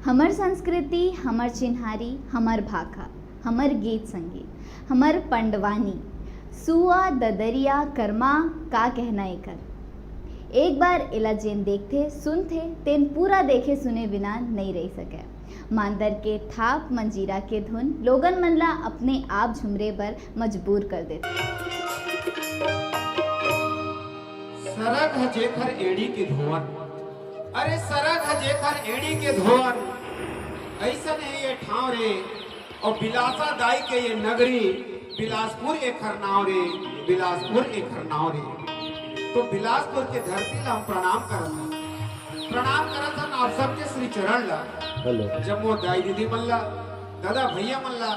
हमर संस्कृति, हमर चिन्हारी, हमर भाखा, हमर गीत संगीत, हमर पंडवानी, सुआ ददरिया कर्मा का कहना एकर। एक बार इला जेन देखते सुनते तेन पूरा देखे सुने बिना नहीं रह सके। मांदर के थाप मंजीरा के धुन लोगन मनला अपने आप झुमरे पर मजबूर कर देते। सरग जेखर एड़ी के धोवन, अरे सरग जेखर एड़ी के धोवन, ऐसन है ये ठाव रे। और बिलासा दाई के ये नगरी, बिलासपुर एखर नाव रे, बिलासपुर एखर नाव रे। तो बिलासपुर के धरती ला हम प्रणाम करत हन आप सबके श्री चरण ला। जब वो दाई दीदी मल्ला, दादा भैया मल्ला,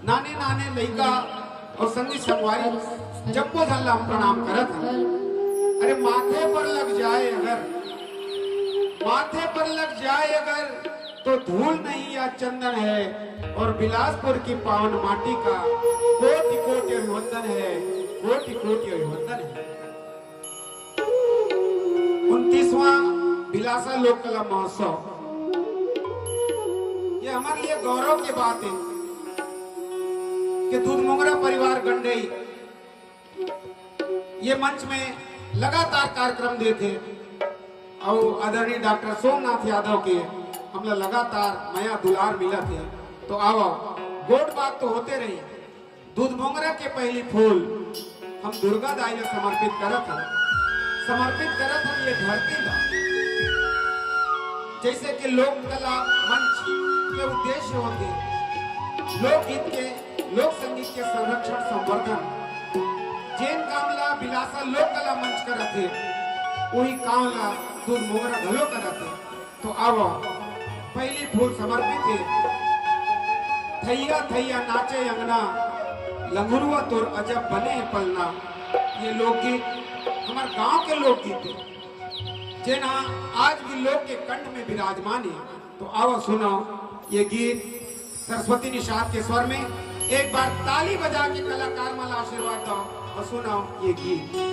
नाने नाने लइका और संगी संगवारी जब वो धल्ला हम प्रणाम करत हन। अरे माथे पर लग जाए अगर, माथे पर लग जाए अगर तो धूल नहीं या चंदन है। और बिलासपुर की पावन माटी का कोटि कोटि अभिवंदन है, कोटि कोटि अभिवंदन है। 29वां बिलासा लोक कला महोत्सव, ये हमारे लिए गौरव की बात है कि दूध मोगरा परिवार गंडई ये मंच में लगातार कार्यक्रम देते और आदरणीय डॉक्टर सोमनाथ यादव के हमला लगातार नया दुलार मिला थे। तो आओ गोट बात तो होते रही। दूध मोगरा के पहली फूल हम दुर्गा दाई ने समर्पित करत हम ये धरती ला। जैसे कि लोक कला मंच के उद्देश्य होंगे लोकगीत के, लोक संगीत के संरक्षण संवर्धन। जेन कामला बिलासा लोक कला मंच करते वही कामला दूध मोगरा घलो करते। तो आओ पहली फूल समर्पित है। थैया थैया नाचे अंगना, लंगुरुआ तोर अजब बने पलना। ये लोकगीत हमारे गांव के लोकगीत है जेना आज भी लोग के कंठ में विराजमान है। तो आओ सुनो ये गीत सरस्वती निषाद के स्वर में। एक बार ताली बजा के कलाकार माला आशीर्वाद दो और सुनो ये गीत।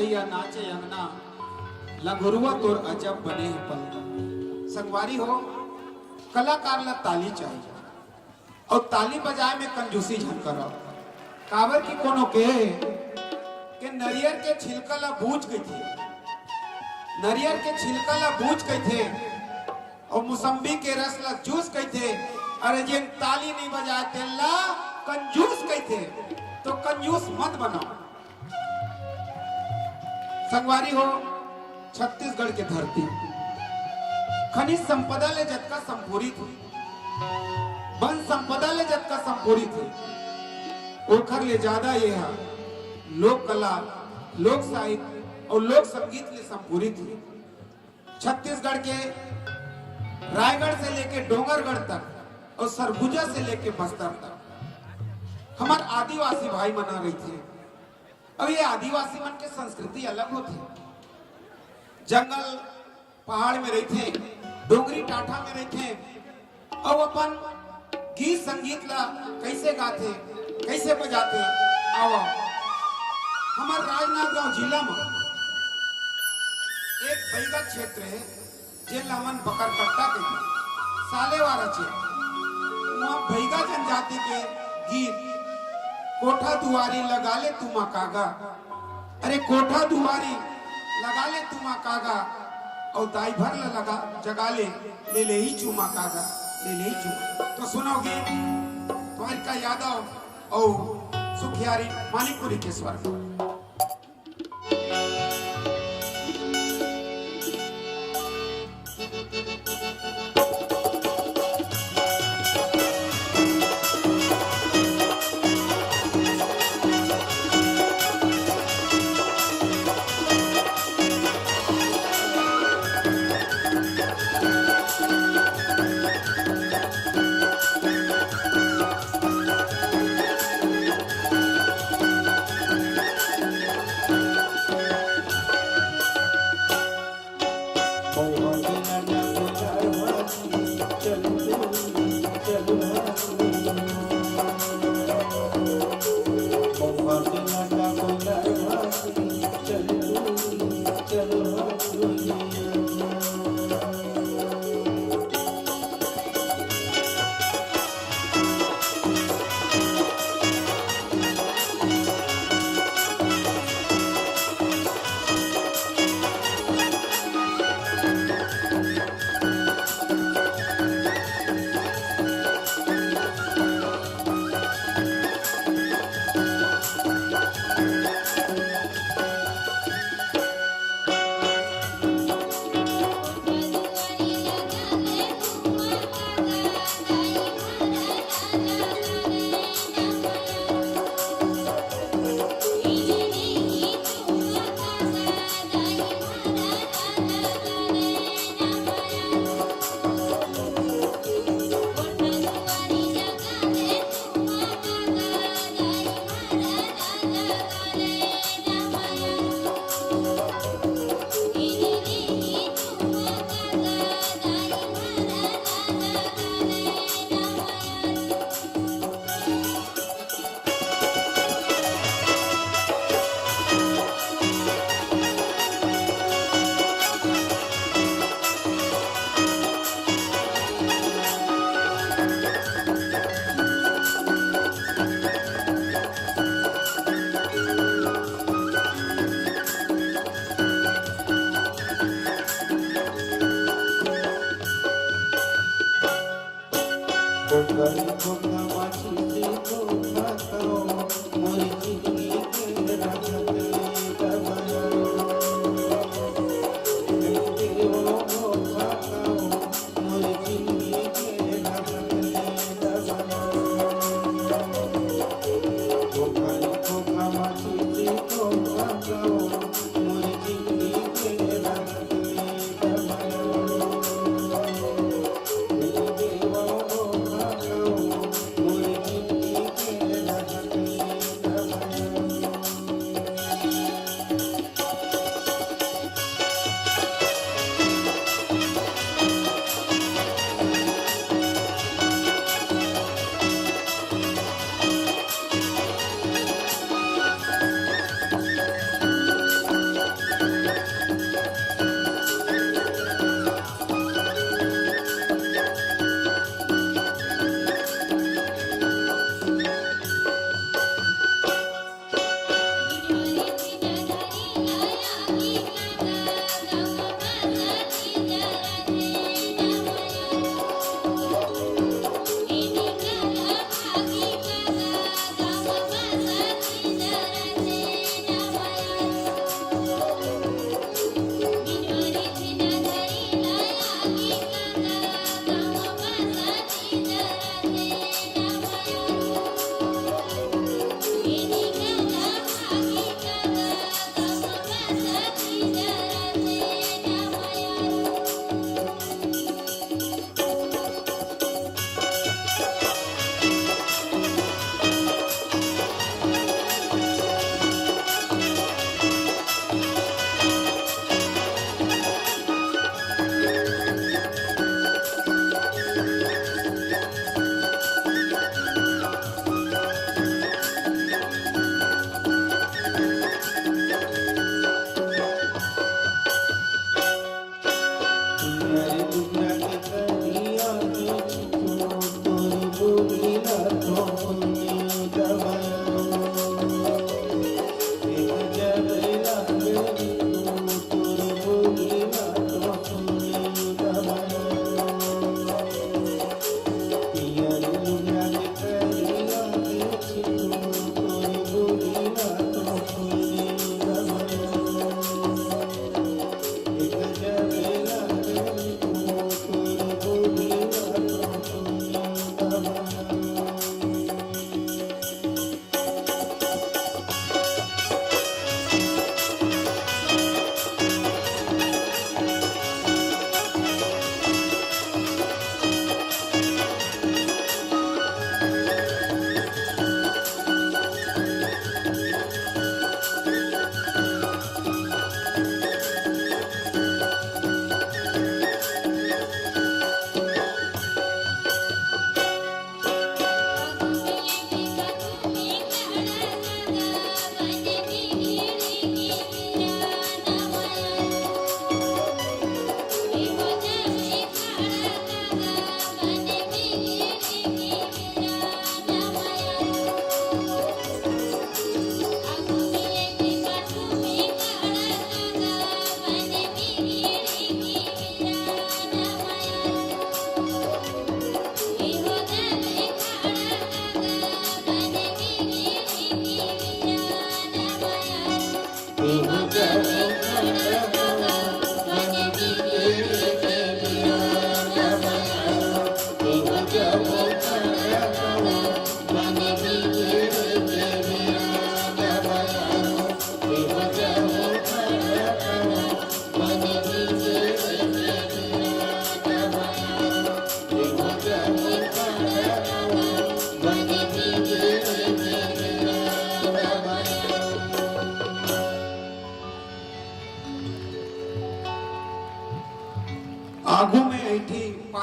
भैया नाचे अंगना, लघुरुआ तोर अजब बने है पल। संगवारी हो, कलाकार ला ताली चाहिए और ताली बजाए में कंजूसी झन करो। काबर की कोनो के नरियर के छिलका ला बूझ गई थी, नरियर के छिलका ला बूझ गई थे और मौसम्बी के रस ला जूस गई थे। अरे जिन ताली नहीं बजाए तेला कंजूस गई थे, तो कंजूस मत बनाओ। संगवारी हो, छत्तीसगढ़ के धरती खनिज संपदा ले जतका संपूरी थी, वन संपदा ले जतका संपूरी थी, ओखर ले ज्यादा ये है लोक कला, लोक साहित्य और लोक संगीत ले संपूरी थी। छत्तीसगढ़ के रायगढ़ से लेके डोंगरगढ़ तक और सरगुजा से लेके बस्तर तक हमारे आदिवासी भाई मना रही थे। अब ये आदिवासी मन के संस्कृति अलग होती, जंगल पहाड़ में रहते, डोंगरी टाठा में रहते और अपन गीत संगीत ला कैसे गाते, कैसे बजाते। आओ हमारे राजनांदगांव जिला में एक बैगा क्षेत्र है जेल हमन बकरकट्टा के सालेवारा क्षेत्र, वहाँ बैगा जनजाति के गीत कोठा दुआरी लगा ले तुम कागा, अरे कोठा दुआरी लगा ले तुम कागा और दाई भर लगा जगा ले ही चूमा कागा, ले ही चूमा। तो सुनोगे तुम्हारी का यादव और सुखियारी मानिकपुरी के स्वर को।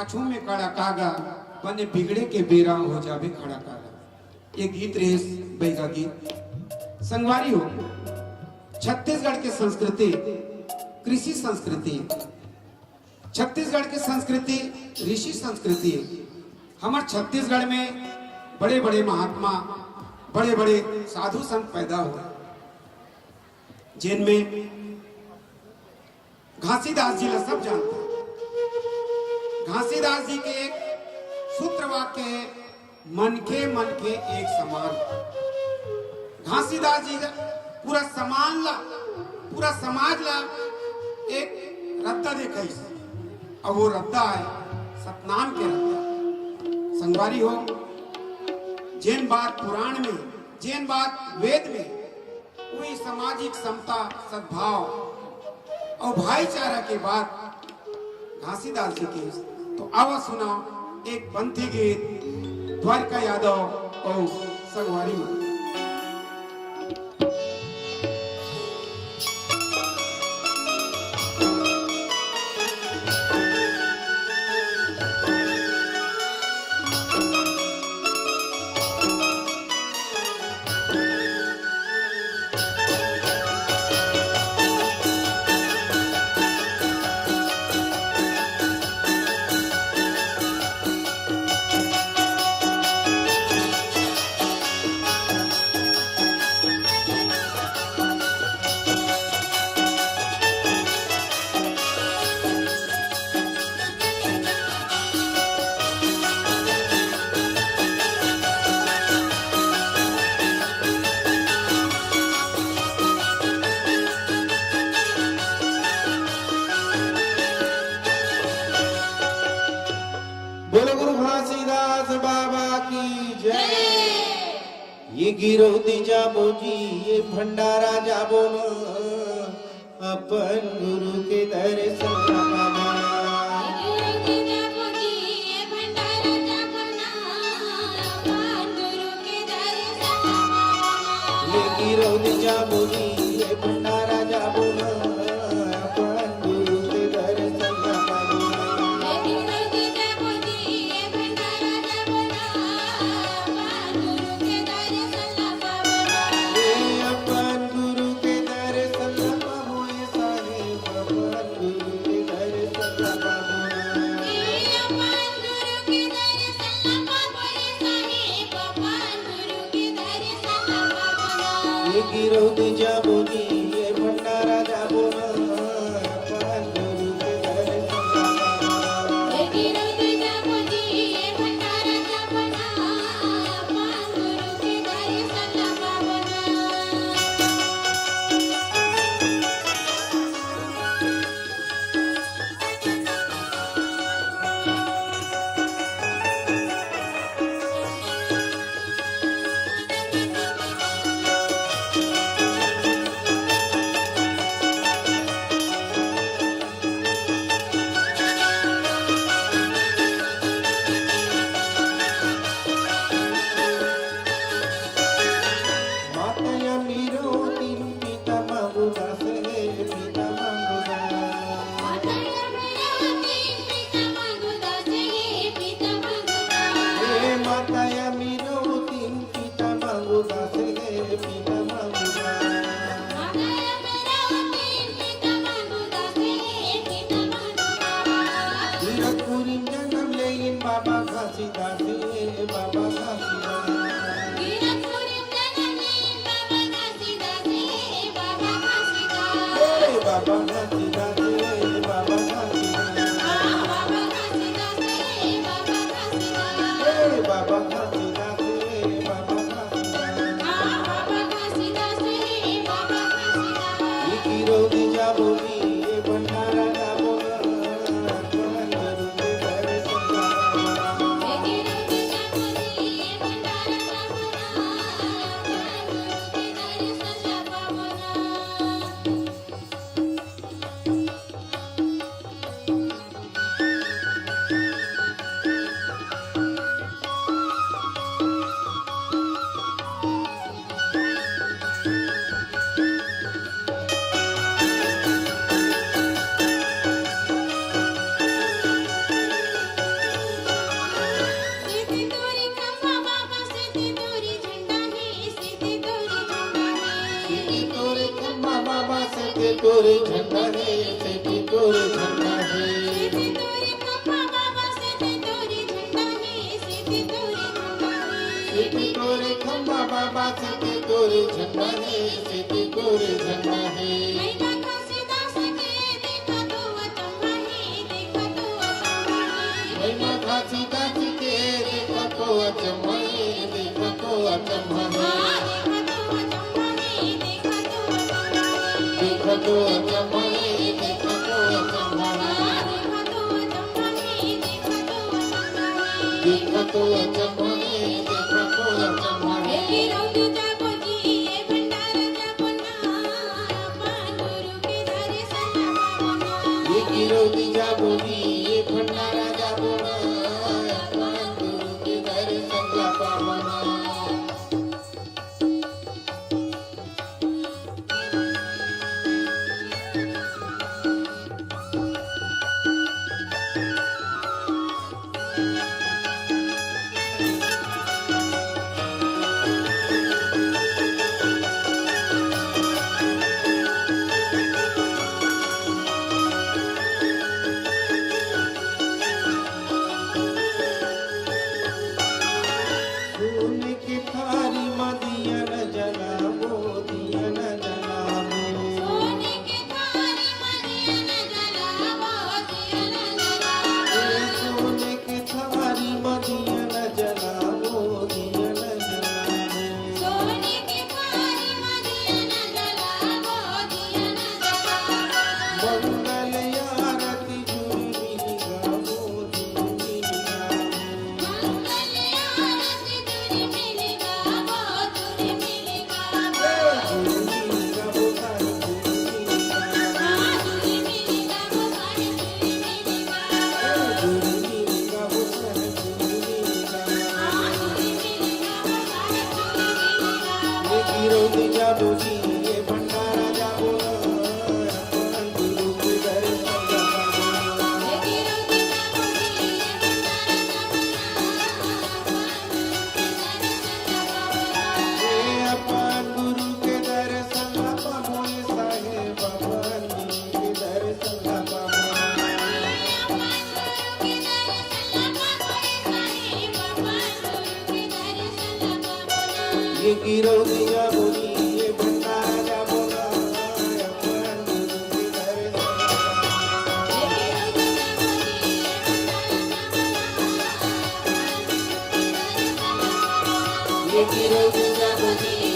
पाछू में कड़ा कागा बने बिगड़े के बेरा हो जावे खड़ा कागा। ये गीत रेस बैगा गीत संगवारी हो। छत्तीसगढ़ के संस्कृति कृषि संस्कृति, छत्तीसगढ़ की संस्कृति ऋषि संस्कृति। हमारे छत्तीसगढ़ में बड़े बड़े महात्मा बड़े बड़े साधु संत पैदा हुए, जिनमें घासीदास जी ला सब जानते हैं। घासीदास जी के एक सूत्र वाक्य है, मन के एक समान। घासीदास जी पूरा समाज ला एक रद्दा देखा, और वो रद्दा है सतनाम के रद्दा। संगवारी हो, जैन बात पुराण में, जैन बात वेद में, वही सामाजिक समता सद्भाव और भाईचारा के बाद घासीदास जी के। तो आवा सुना एक पंथी गीत द्वारका यादव और संगवारी में। बोलो गुरु घासीदास बाबा की जय। ये गिरौती जाबो जी, ये भंडारा जाबो न, अपन गुरु के दर्शन पाबो न। ये गिरौती जाबो जी, ये भंडारा जाबो न, अपन गुरु के दर्शन पाबो न। गिरौती जाबो जी, ये भंडारा जाबो न, अपन गुरु के दर्शन पाबो न। ये गिरौती जाबो जी, ये भंडारा जाबो न, अपन गुरु के दर्शन पाबो न। बाबा घासीदास, बाबा घासीदास, बाबा घासीदास, बाबा घासीदास, बाबा घासीदास, ये गिरौती जाबो जी, ये भंडारा जाबो न, अपन गुरु के दर्शन पाबो न। सिद्धि तोरी झंडा है सिद्धि तोरी झंडा है सिद्धि तोरे खम्बा बाबा सिद्धि तोरे झंडा है सिद्धि तोरे झंडा है सिद्धि तोरी खम्बा बाबा सिद्धि तोरी झंडा है सिद्धि तोरी झंडा है सिद्धि तोरे खम्बा बाबा सिद्धि तोरे झंडा है सिद्धि तोरे झंडा है महिमा घासीदास के देखा तो अचंभा है देखा तो अचंभा है महिमा घासी दासी के देखा तो अचंभा है देखा तो अचंभा है देखा तो अचंभा है देखा तो अचंभा है देखा तो अचंभा है देखा तो अचंभा है ये गिरौती जाबो जी ये भंडारा जाबो ना अपन गुरु के दर्शन ला पावना सोने की थारी में दिया न जलाबो दिया न जलाबो सोने के थारी मदिया न जलावो दिया न जलावो सोने की थारी में दिया न जलाबो दिया न जलाबो सोने के थारी मदिया न जलावो दिया न जलावो मंगल आरती जुरी मिली गावो जुरी मिली गावो मंगल आरती दूरी मिलेगा वो दूरी मिलेगा जुरी मिली गावो तारी जुरी मिली गावो दूरी मिलेगा वो सारी दूरी मिलेगा जुरी मिली गावो तारी जुरी मिली गावो दूरी मिलेगा वो सारी दूरी मिलेगा ये गिरौती जाबो जी ये भंडारा जाबो ना अपन गुरु के दर्शन ला पावना ये गिरौती जाबो जी ये भंडारा ए अपन गुरु के दर्शन ला पावो ये साहेब अपन गुरु के दर्शन ला पावो ये गिरौती जाबो जी ये भंडारा जाबो ना अपन गुरु के दर्शन ला पावो ये गिरौती जाबो जी